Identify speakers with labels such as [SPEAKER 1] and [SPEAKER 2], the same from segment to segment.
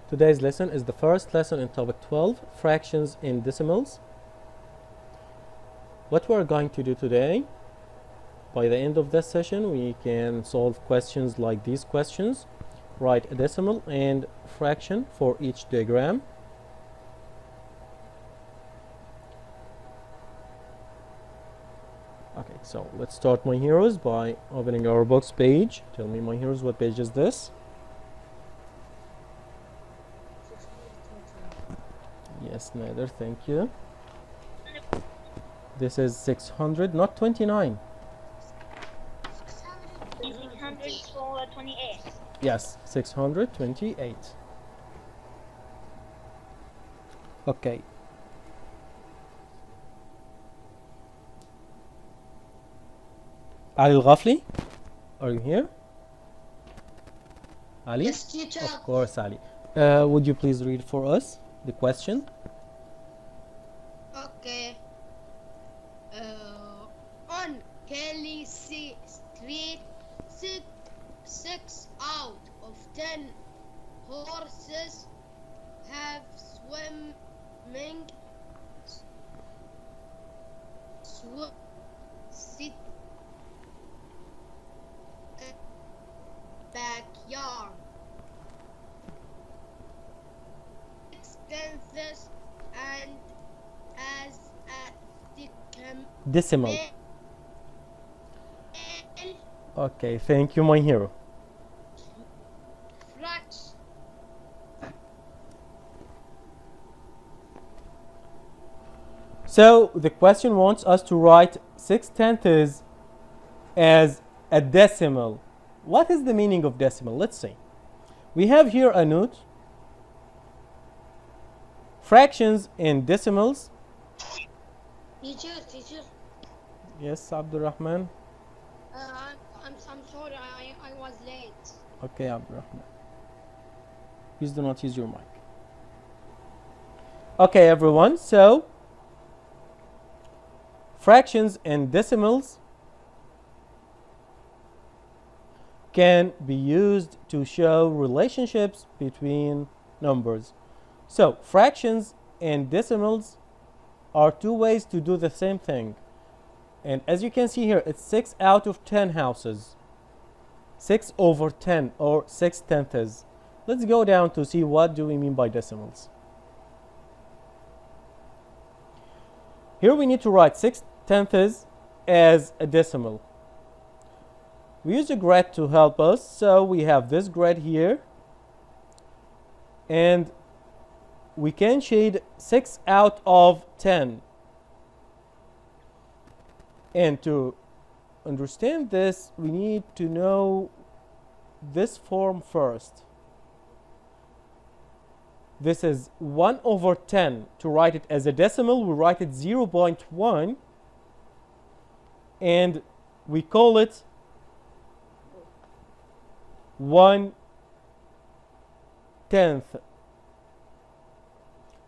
[SPEAKER 1] Today's lesson is the first lesson in topic 12, fractions in decimals. What we're going to do today, by the end of this session, we can solve questions like these questions. Write a decimal and fraction for each diagram. Okay, so let's start, my heroes, by opening our books page. Tell me, my heroes, what page is this? Yes, Nader, thank you. This is 600, not 29.
[SPEAKER 2] 628.
[SPEAKER 1] Yes, 628. Okay. Ali Al-Ghafli, are you here? Ali?
[SPEAKER 3] Yes, teacher.
[SPEAKER 1] Of course, Ali. Would you please read for us the question?
[SPEAKER 3] Okay. On Kelly Street, six out of 10 horses have sit backyard. 6/10 and as a
[SPEAKER 1] Decimal. Okay, thank you, my hero.
[SPEAKER 3] fraction.
[SPEAKER 1] So the question wants us to write 6/10 as a decimal. What is the meaning of decimal? Let's see. We have here a note. Fractions in decimals.
[SPEAKER 3] Teacher.
[SPEAKER 1] Yes, Abdurrahman.
[SPEAKER 3] I'm sorry, I was late.
[SPEAKER 1] Okay, Abdurrahman. Please do not use your mic. Okay, everyone. So, fractions and decimals can be used to show relationships between numbers. So, fractions and decimals are two ways to do the same thing. And as you can see here, it's 6 out of 10 houses. 6 over 10 or 6/10. Let's go down to see what do we mean by decimals. Here we need to write 6/10 as a decimal. We use a grid to help us, so we have this grid here, and we can shade 6 out of 10. And to understand this, we need to know this form first. This is 1 over 10. To write it as a decimal, we write it 0.1, and we call it 1/10.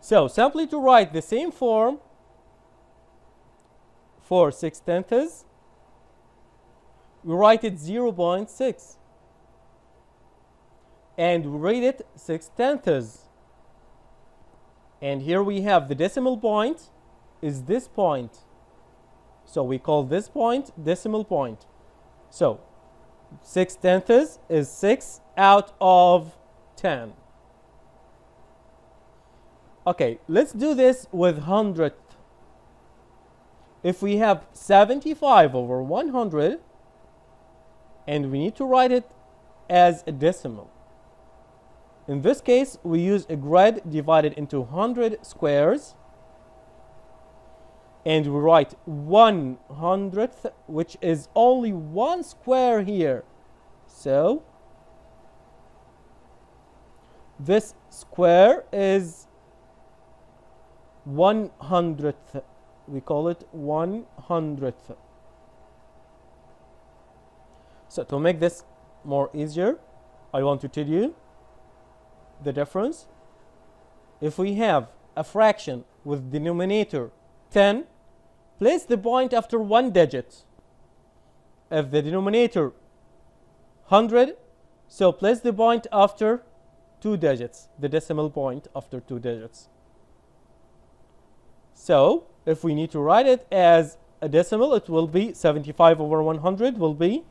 [SPEAKER 1] So simply to write the same form for 6/10, we write it 0.6 and we read it 6/10. And here we have the decimal point is this point. So we call this point decimal point. So 6/10 is 6 out of 10. Okay, let's do this with hundredth. If we have 75 over 100 and we need to write it as a decimal, in this case we use a grid divided into 100 squares, and we write 1/100th, which is only one square here. So this square is 100th. We call it 100th. So to make this more easier, I want to tell you the difference. If we have a fraction with denominator 10, place the point after one digit. If the denominator 100, so place the point after 2 digits, the decimal point after 2 digits. So if we need to write it as a decimal, it will be 75 over 100 will be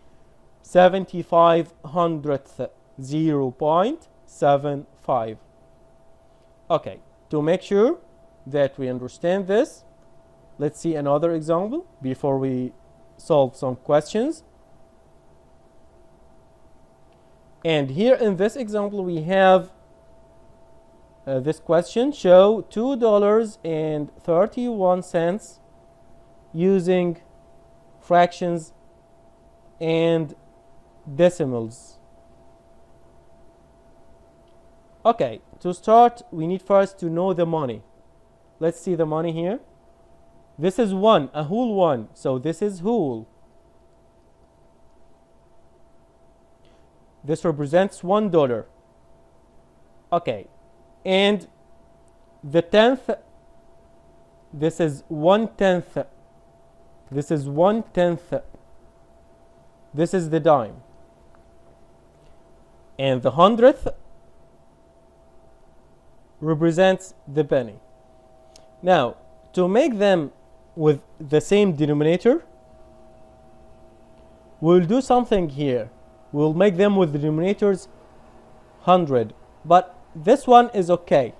[SPEAKER 1] 75 hundredth, 0.75. Okay, to make sure that we understand this, let's see another example before we solve some questions. And here in this example, we have this question: show $2.31 using fractions and decimals. Okay, to start, we need first to know the money. Let's see the money here. This is one, a whole one, so this is whole. This represents $1. Okay, and the tenth, this is 1/10. This is 1/10. This is the dime. And the hundredth represents the penny. Now, to make them with the same denominator, we'll do something here. We'll make them with the denominators 100, but this one is okay.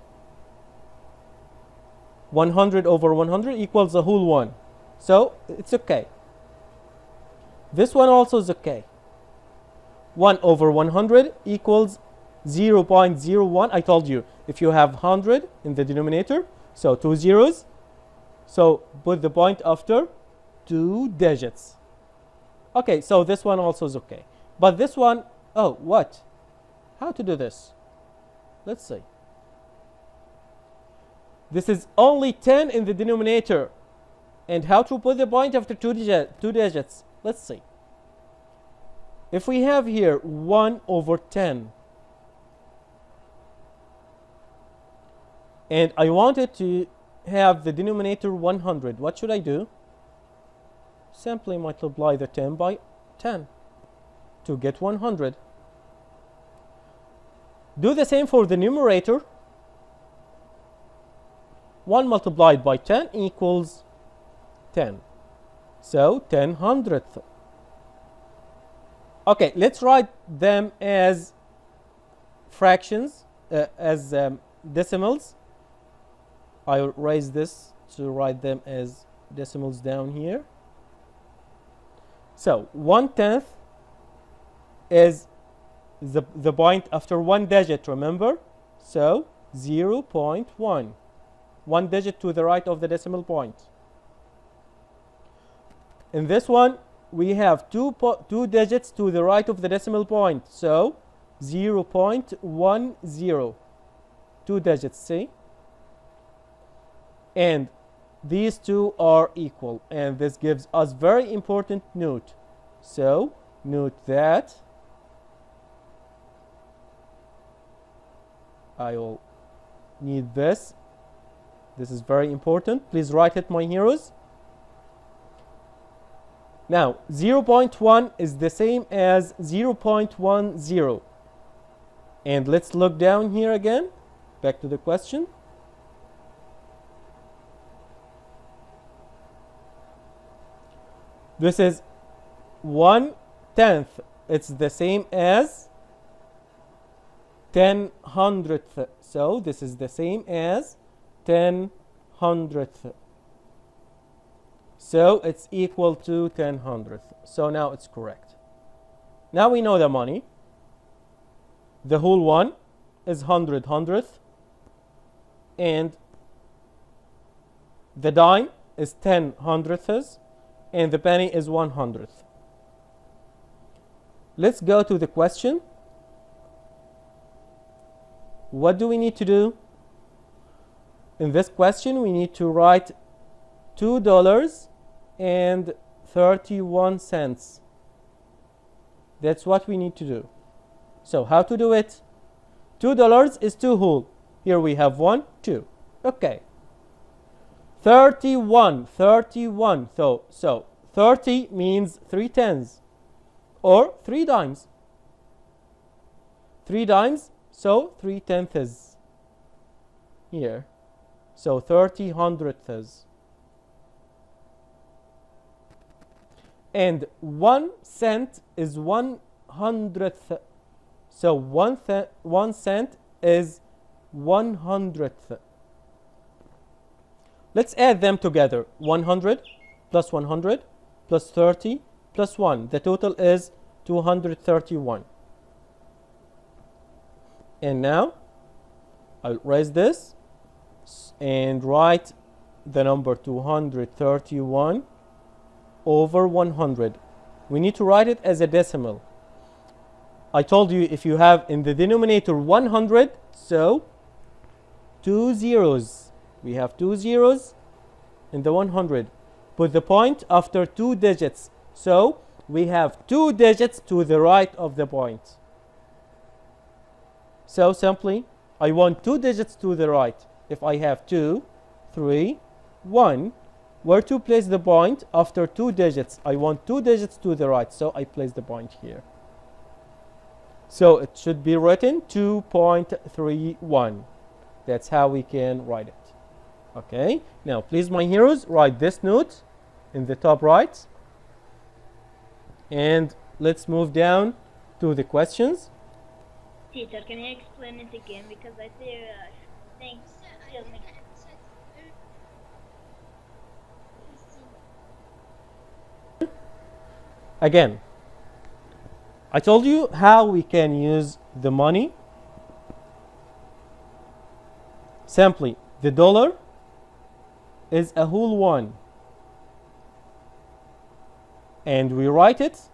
[SPEAKER 1] 100 over 100 equals a whole one, so it's okay. This one also is okay. 1 over 100 equals 0.01. I told you, if you have 100 in the denominator, so 2 zeros, so put the point after 2 digits. Okay, so this one also is okay. But this one, oh, what? How to do this? Let's see. This is only 10 in the denominator. And how to put the point after 2 digits? Let's see. If we have here 1 over 10, and I wanted to have the denominator 100, what should I do? Simply multiply the 10 by 10 to get 100. Do the same for the numerator. 1 multiplied by 10 equals 10. So 10 hundredth. Okay, let's write them as fractions, as decimals. I'll raise this to write them as decimals down here. So 1/10 is the point after 1 digit, remember? So 0.1. 1 digit to the right of the decimal point. In this one, we have two digits to the right of the decimal point. So 0.10. 2 digits, see? And these two are equal. And this gives us very important note. So note that I will need this. This is very important. Please write it, my heroes. Now, 0.1 is the same as 0.10. And let's look down here again. Back to the question. This is 1/10. It's the same as 10 hundredth. So this is the same as 10 hundredth. So it's equal to 10 hundredth. So now it's correct. Now we know the money. The whole one is 100 hundredth. And the dime is 10 hundredths. And the penny is 1 hundredth. Let's go to the question. What do we need to do? In this question, we need to write $2.31. That's what we need to do. So how to do it? $2 is 2 whole. Here we have 1, 2. Okay. 31. So 30 means 3 tens or 3 dimes. 3 dimes. So 3/10 here. So 30/100. And 1 cent is 1/100th. So 1 cent is 1/100th. Let's add them together. 100 plus 100 plus 30 plus 1. The total is 231. And now I'll erase this and write the number 231 over 100. We need to write it as a decimal. I told you if you have in the denominator 100, so 2 zeros. We have 2 zeros in the 100. Put the point after 2 digits. So we have 2 digits to the right of the point. So simply, I want 2 digits to the right. If I have 2, 3, 1, where to place the point after 2 digits? I want 2 digits to the right, so I place the point here. So it should be written 2.31. That's how we can write it. Okay, now please, my heroes, write this note in the top right. And let's move down to the questions.
[SPEAKER 2] Teacher, can you explain it again? Because I think
[SPEAKER 1] Again, I told you how we can use the money. Simply, the dollar is a whole one. And we write it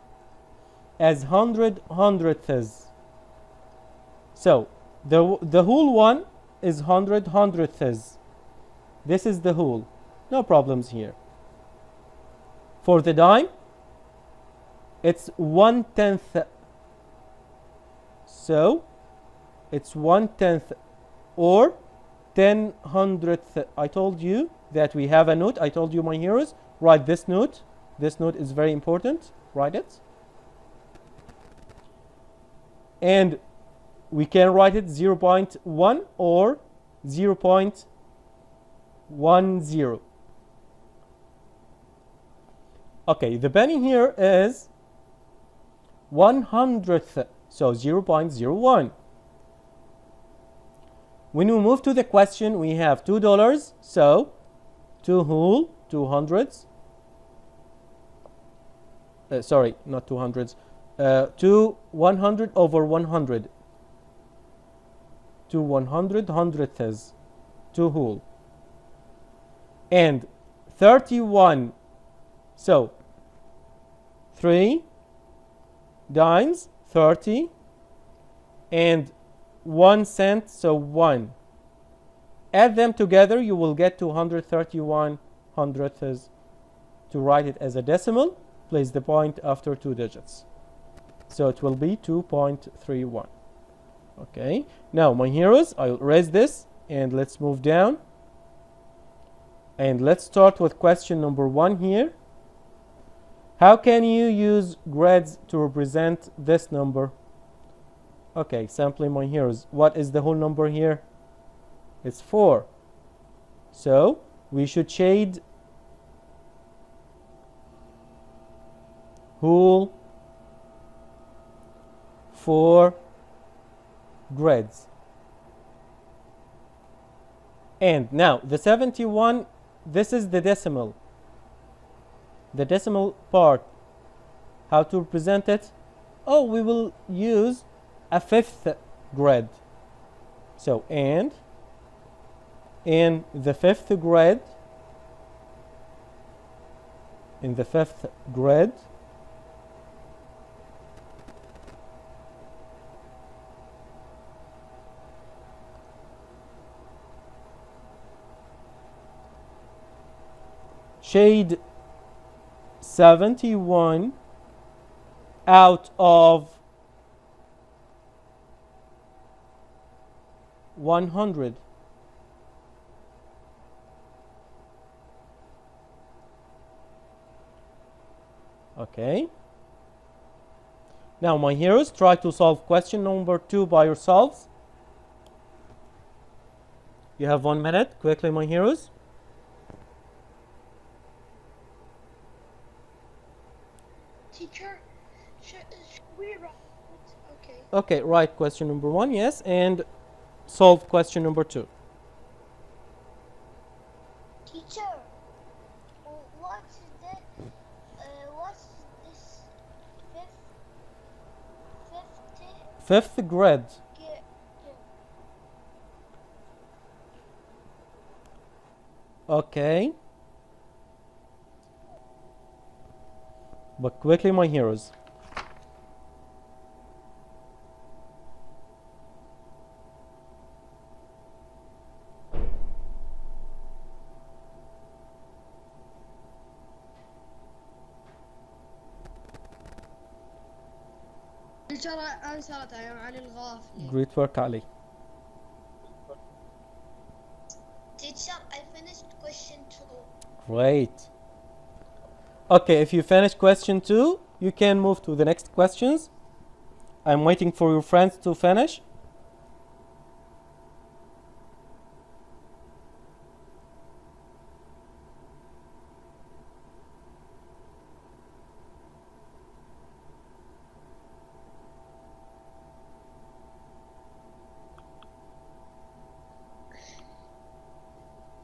[SPEAKER 1] as 100/100ths. So, the whole one is 100/100ths. This is the whole. No problems here. For the dime, it's 1/10. So, it's 1/10 or 10/100th. I told you that we have a note. I told you, my heroes, write this note. This note is very important. Write it. And we can write it 0.1 or 0.10. Okay, the penny here is 100th, so 0.01. When we move to the question, we have $2, so 2 whole, 200s. Sorry, not 200s. 2 100 over 100. 2 100/100ths. 2 whole. And 31. So 3 dimes, 30, and 1 cent, so 1. Add them together, you will get 231/100ths. To write it as a decimal, place the point after 2 digits. So it will be 2.31. Okay, now my heroes, I'll erase this and let's move down. And let's start with question number 1 here. How can you use grades to represent this number? Okay, simply, my heroes, what is the whole number here? It's 4. So we should shade whole 4 grids. And now the 71, this is the decimal. The decimal part. How to represent it? Oh, we will use a 5th grid. So, and in the 5th grid, shade 71 out of 100. Okay. Now, my heroes, try to solve question number 2 by yourselves. You have 1 minute. Quickly, my heroes.
[SPEAKER 3] Teacher, should we write it? Okay.
[SPEAKER 1] Okay, write question number 1, yes, and solve question number 2.
[SPEAKER 3] Teacher, what's this fifth
[SPEAKER 1] 5th grade.
[SPEAKER 3] ge-
[SPEAKER 1] Okay. But quickly, my heroes.
[SPEAKER 3] teacher answered عن الغافلة.
[SPEAKER 1] Great work, Ali.
[SPEAKER 3] Teacher, I finished question 2.
[SPEAKER 1] Great. Okay, if you finish question 2, you can move to the next questions. I'm waiting for your friends to finish.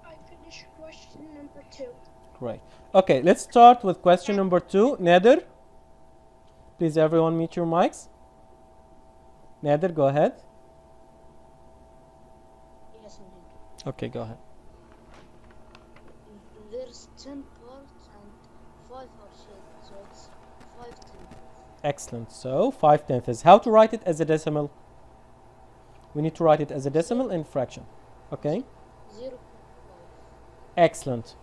[SPEAKER 3] I finished question number 2.
[SPEAKER 1] Great. Okay, let's start with question number 2. Nader, please everyone mute your mics. Nader, go ahead.
[SPEAKER 3] Yes, indeed.
[SPEAKER 1] Okay, go ahead.
[SPEAKER 3] There's 10 parts and 5 are shaded, so it's 5/10.
[SPEAKER 1] Excellent. So 5/10. How to write it as a decimal? We need to write it as a decimal and fraction. Okay.
[SPEAKER 3] 0.5.
[SPEAKER 1] Excellent.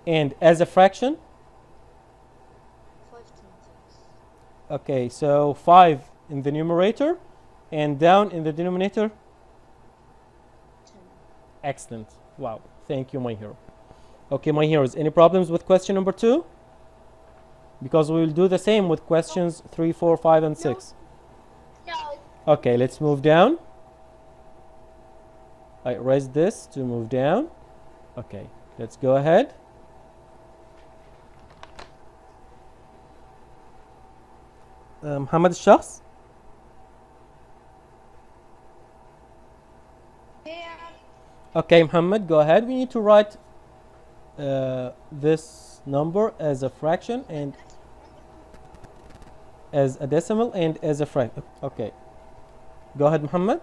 [SPEAKER 1] And as a fraction?
[SPEAKER 3] 5/10.
[SPEAKER 1] Okay, so 5 in the numerator and down in the denominator?
[SPEAKER 3] 10.
[SPEAKER 1] Excellent. Wow. Thank you, my hero. Okay, my heroes, any problems with question number 2? Because we will do the same with questions 3, 4, 5, and 6.
[SPEAKER 3] No.
[SPEAKER 1] Okay, let's move down. I erase this to move down. Okay, let's go ahead. محمد الشخص. Okay, Muhammad, go ahead. We need to write this number as a fraction and as a decimal and as a fraction. Okay. Go ahead, Muhammad.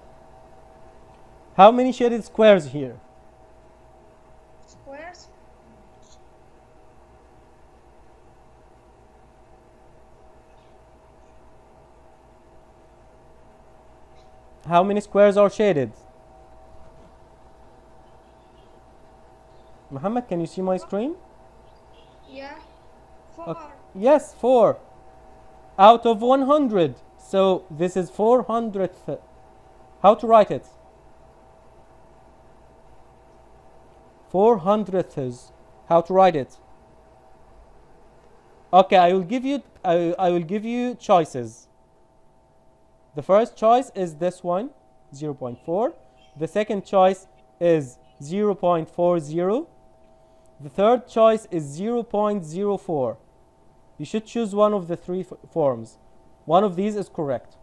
[SPEAKER 1] How many shaded squares here?
[SPEAKER 3] Squares?
[SPEAKER 1] How many squares are shaded? Muhammad, can you see my screen?
[SPEAKER 3] Yeah. 4.
[SPEAKER 1] Okay. Yes, 4 out of 100. So this is 400th. How to write it? 400th. How to write it? Okay, I will give you choices. The first choice is this one, 0.4. The second choice is 0.40. The third choice is 0.04. You should choose one of the three forms. One of these is correct.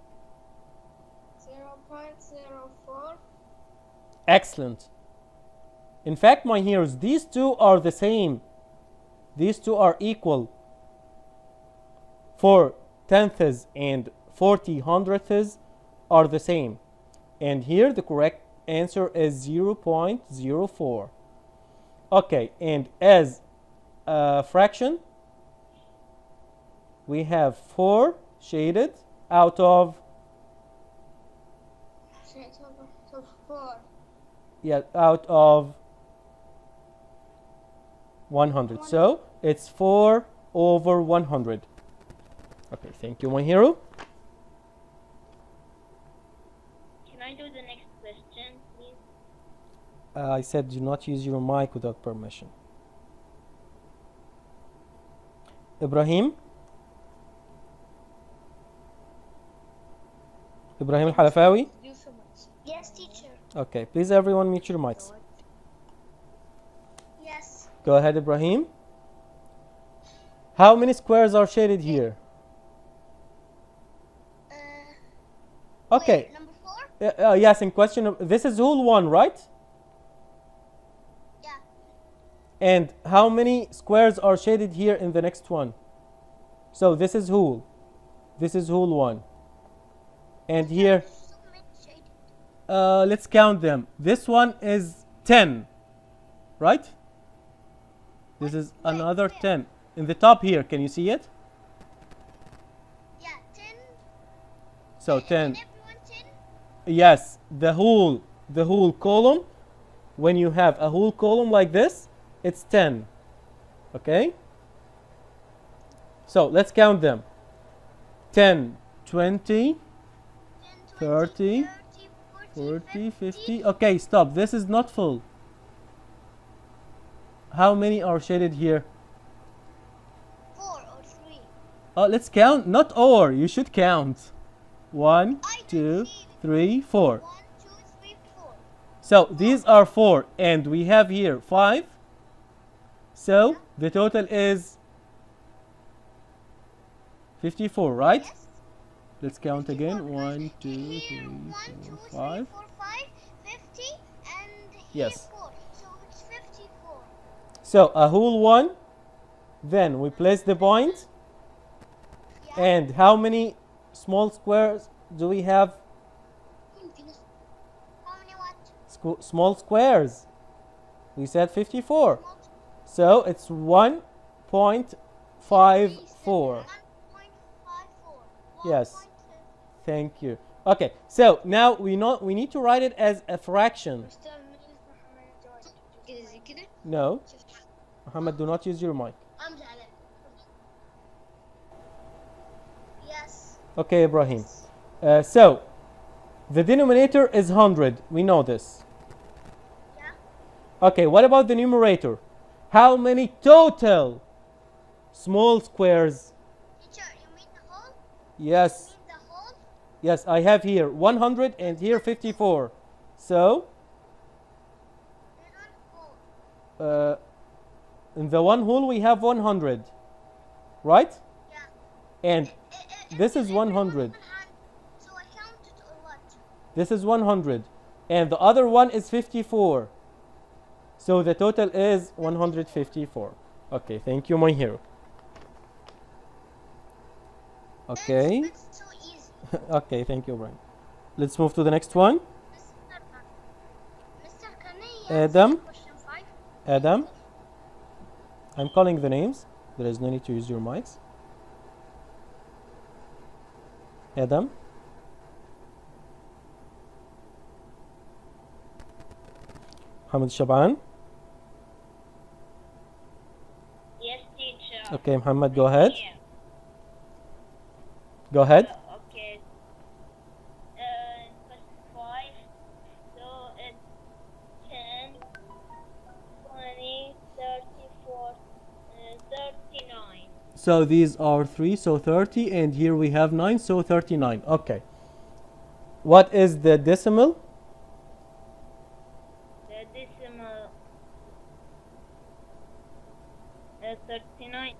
[SPEAKER 3] 0.04.
[SPEAKER 1] Excellent. In fact, my heroes, these two are the same. These two are equal. 4 tenths and 40 hundredths are the same. And here the correct answer is 0.04. Okay, and as a fraction, we have 4 shaded out of
[SPEAKER 3] 4.
[SPEAKER 1] out of 100. So it's 4 over 100. Okay, thank you, my hero.
[SPEAKER 2] Can I do the next question, please?
[SPEAKER 1] I said do not use your mic without permission. Ibrahim? Ibrahim Al-Halafawi?
[SPEAKER 3] Yes, teacher.
[SPEAKER 1] Okay, please everyone mute your mics. Go ahead, Ibrahim. How many squares are shaded here? Okay.
[SPEAKER 3] Number 4?
[SPEAKER 1] Yes, in question. This is whole 1, right?
[SPEAKER 3] Yeah.
[SPEAKER 1] And how many squares are shaded here in the next one? So this is whole. This is whole 1. And here,
[SPEAKER 3] So many shaded.
[SPEAKER 1] let's count them. This one is 10, right? This is another 10. In the top here, can you see it?
[SPEAKER 3] Yeah, 10.
[SPEAKER 1] So
[SPEAKER 3] And
[SPEAKER 1] 10.
[SPEAKER 3] everyone 10.
[SPEAKER 1] Yes, the whole column. When you have a whole column like this, it's 10. Okay? So let's count them. 10, 20,
[SPEAKER 3] 10,
[SPEAKER 1] 30,
[SPEAKER 3] 30,
[SPEAKER 1] 40, 50. Okay, stop. This is not full. How many are shaded here?
[SPEAKER 3] 4 or 3.
[SPEAKER 1] Let's count. Not or. You should count. 1,
[SPEAKER 3] I
[SPEAKER 1] 2,
[SPEAKER 3] see.
[SPEAKER 1] 3, 4.
[SPEAKER 3] 1, 2, 3, 4.
[SPEAKER 1] So these are 4, and we have here 5. So the total is 54, right?
[SPEAKER 3] Yes.
[SPEAKER 1] Let's count again.
[SPEAKER 3] 54,
[SPEAKER 1] 1, 2,
[SPEAKER 3] here,
[SPEAKER 1] 3,
[SPEAKER 3] 1, 2,
[SPEAKER 1] 4,
[SPEAKER 3] 3,
[SPEAKER 1] 5.
[SPEAKER 3] 4, 5, 50, and here
[SPEAKER 1] Yes.
[SPEAKER 3] 4. So it's 54.
[SPEAKER 1] So a whole 1. Then we place the point.
[SPEAKER 3] Yeah.
[SPEAKER 1] And how many small squares do we have?
[SPEAKER 3] How many what?
[SPEAKER 1] Small squares. We said 54.
[SPEAKER 3] Not
[SPEAKER 1] So it's 1.54.
[SPEAKER 3] 1.54.
[SPEAKER 1] Yes. Thank you. Okay, so now we need to write it as a fraction. No, Muhammad, do not use your mic.
[SPEAKER 3] Yes.
[SPEAKER 1] Okay, Ibrahim. So the denominator is 100. We know this.
[SPEAKER 3] Yeah.
[SPEAKER 1] Okay, what about the numerator? How many total small squares?
[SPEAKER 3] Teacher, you mean the whole?
[SPEAKER 1] Yes.
[SPEAKER 3] You mean the whole?
[SPEAKER 1] Yes, I have here 100 and here 54. So,
[SPEAKER 3] There's one whole.
[SPEAKER 1] in the one whole we have 100, right?
[SPEAKER 3] Yeah.
[SPEAKER 1] And this is 100.
[SPEAKER 3] So I counted or what?
[SPEAKER 1] This is 100. And the other one is 54. So the total is 154. Okay, thank you, my hero. Okay.
[SPEAKER 3] That's so easy.
[SPEAKER 1] Okay, thank you, Brian. Let's move to the next one.
[SPEAKER 3] Mr. Can I
[SPEAKER 1] Adam.
[SPEAKER 3] answer question 5?
[SPEAKER 1] Adam. I'm calling the names. There is no need to use your mics. Adam. Muhammad Shaban.
[SPEAKER 2] Yes, teacher.
[SPEAKER 1] Okay, Muhammad, go ahead.
[SPEAKER 2] Yeah.
[SPEAKER 1] Go ahead.
[SPEAKER 2] Okay. Question 5. So it's 10, 20, 34, 39.
[SPEAKER 1] So these are 3, so 30, and here we have 9, so 39. Okay. What is the decimal?
[SPEAKER 2] The decimal 39.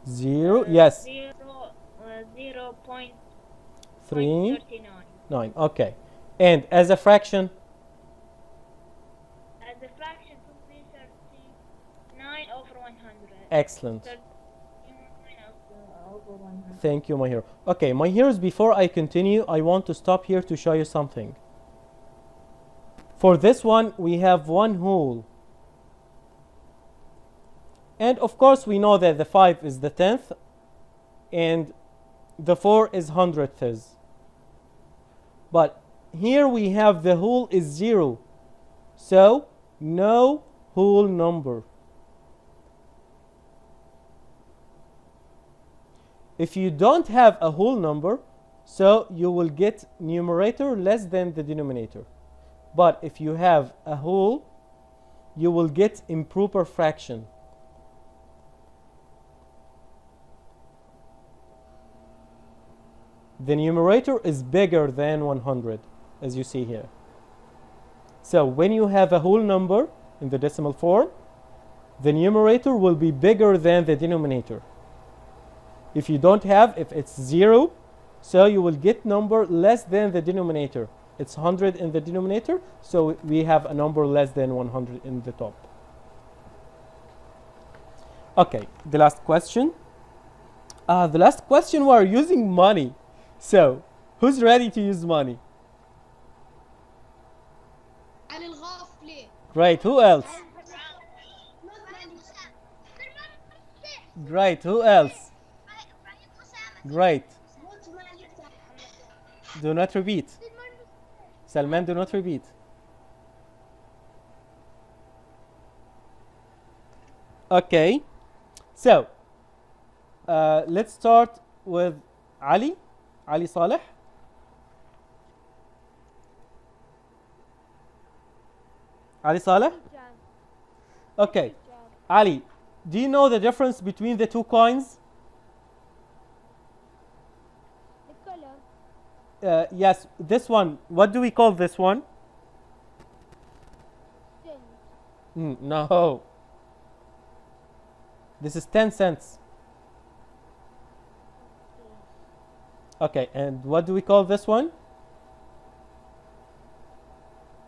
[SPEAKER 1] 0, yes,
[SPEAKER 2] 0.39.
[SPEAKER 1] 3, 9. Okay. And as a fraction?
[SPEAKER 2] As a fraction to be 39 over 100.
[SPEAKER 1] Excellent.
[SPEAKER 2] 39 over 100.
[SPEAKER 1] Thank you, my hero. Okay, my heroes, before I continue, I want to stop here to show you something. For this one, we have one whole. And of course, we know that the 5 is the 10th, and the 4 is 100ths. But here we have the whole is 0. So, no whole number. If you don't have a whole number, so you will get numerator less than the denominator. But if you have a whole, you will get improper fraction. The numerator is bigger than 100, as you see here. So when you have a whole number in the decimal form, the numerator will be bigger than the denominator. If you don't have, if it's 0, so you will get number less than the denominator. It's 100 in the denominator, so we have a number less than 100 in the top. Okay, the last question. The last question, we are using money. So, who's ready to use money? Great, who else? Great, who else? Great. Do not repeat. Salman, do not repeat. Okay. So, let's start with Ali. Ali Saleh. Ali Saleh? Okay. Ali, do you know the difference between the two coins?
[SPEAKER 3] The color.
[SPEAKER 1] Yes, this one. What do we call this one? No. This is 10 cents. Okay, and what do we call this one?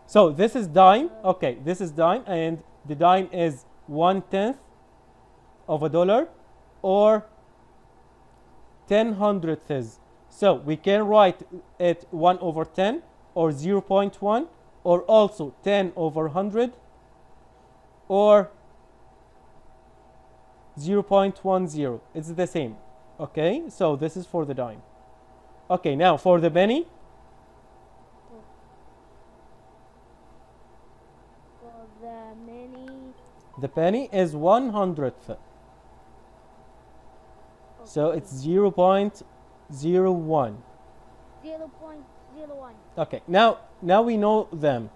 [SPEAKER 1] So this is dime. Okay, this is dime, and the dime is 1/10 of a dollar, or 10 hundredths. So we can write it 1/10, or 0.1, or also 10/100, or 0.10. It's the same. Okay, so this is for the dime. Okay, now for the penny.
[SPEAKER 3] For the many.
[SPEAKER 1] The penny is 1/100th.
[SPEAKER 3] Okay.
[SPEAKER 1] So it's 0.01.
[SPEAKER 3] 0.01.
[SPEAKER 1] Okay, now we know them.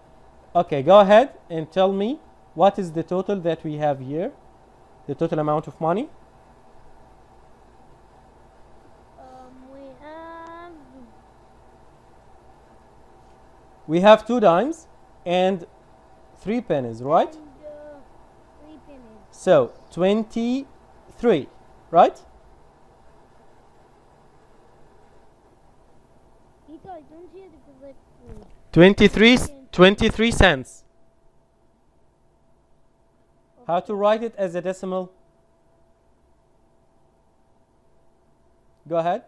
[SPEAKER 1] Okay, go ahead and tell me what is the total that we have here, the total amount of money. We have 2 dimes and 3 pennies, right?
[SPEAKER 3] And, 3 pennies.
[SPEAKER 1] So 23, right?
[SPEAKER 3] Tito, I don't hear the correct word.
[SPEAKER 1] 23 cents. How to write it as a decimal? Go ahead.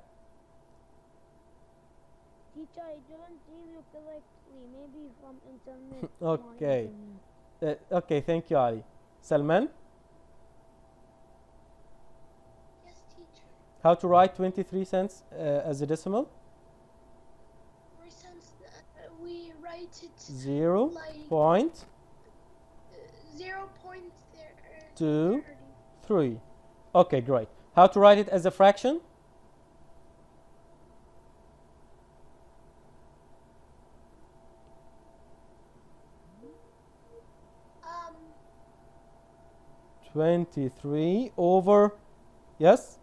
[SPEAKER 3] Teacher, I don't hear you correctly. Maybe from internet.
[SPEAKER 1] Okay. Okay, thank you, Ali. Salman,
[SPEAKER 3] Yes, teacher.
[SPEAKER 1] how to write 23 cents as a decimal?
[SPEAKER 3] 3 cents. We write it
[SPEAKER 1] 0
[SPEAKER 3] like
[SPEAKER 1] point
[SPEAKER 3] 0.3.
[SPEAKER 1] 3. Okay, great. How to write it as a fraction?
[SPEAKER 3] Um,
[SPEAKER 1] 23 over, yes?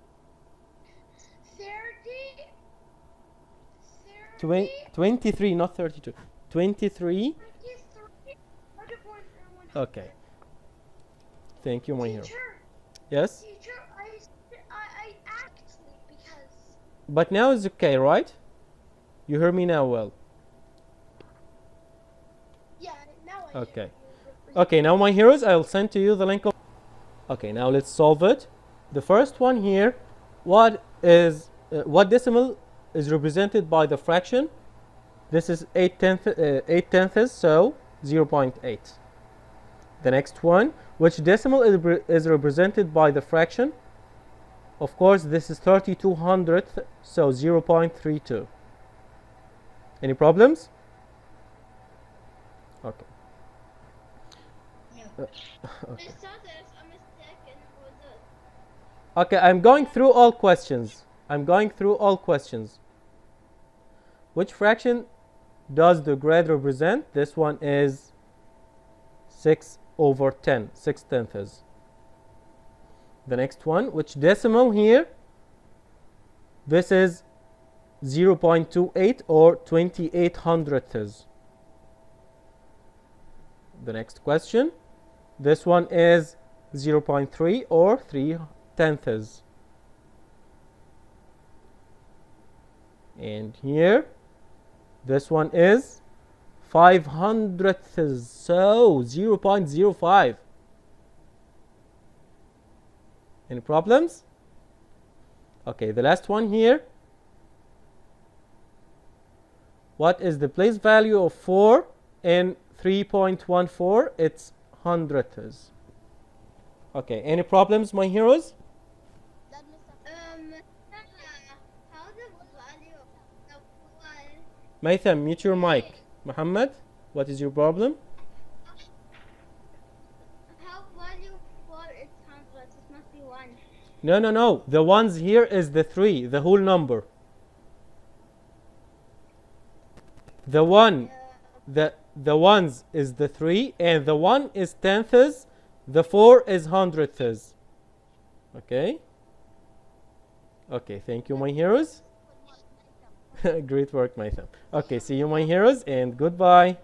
[SPEAKER 3] 30.
[SPEAKER 1] 23, not 32. 23.
[SPEAKER 3] 33.
[SPEAKER 1] Okay. Thank you, my hero.
[SPEAKER 3] Teacher,
[SPEAKER 1] Yes?
[SPEAKER 3] teacher, I actually, because
[SPEAKER 1] But now it's okay, right? You hear me now well.
[SPEAKER 3] yeah, now I
[SPEAKER 1] Okay.
[SPEAKER 3] hear you.
[SPEAKER 1] Okay, now my heroes, I'll send to you the link of. Okay, now let's solve it. The first one here, what decimal is represented by the fraction? This is 8 tenths, so 0.8. The next one, which decimal is represented by the fraction? Of course, this is 32 hundredths, so 0.32. Any problems? Okay. Okay, I'm going through all questions. Which fraction does the grade represent? This one is 6/10, 6 tenths. The next one, which decimal here? This is 0.28 or 28 hundredths. The next question, this one is 0.3 or 3 tenths. And here, this one is 5 hundredths, so 0.05. Any problems? Okay, the last one here. What is the place value of 4 in 3.14? It's hundredths. Okay, any problems, my heroes?
[SPEAKER 3] That Mr.
[SPEAKER 2] How the value of one?
[SPEAKER 1] Maitham, mute your mic. Muhammad, what is your problem?
[SPEAKER 2] How value for its hundreds? It must be one.
[SPEAKER 1] No, no, no. The ones here is the 3, the whole number. The one, the ones is the 3, and the 1 is tenths, the 4 is hundredths. Okay? Okay, thank you, my heroes. Great work, Maitham. Okay, see you, my heroes, and goodbye.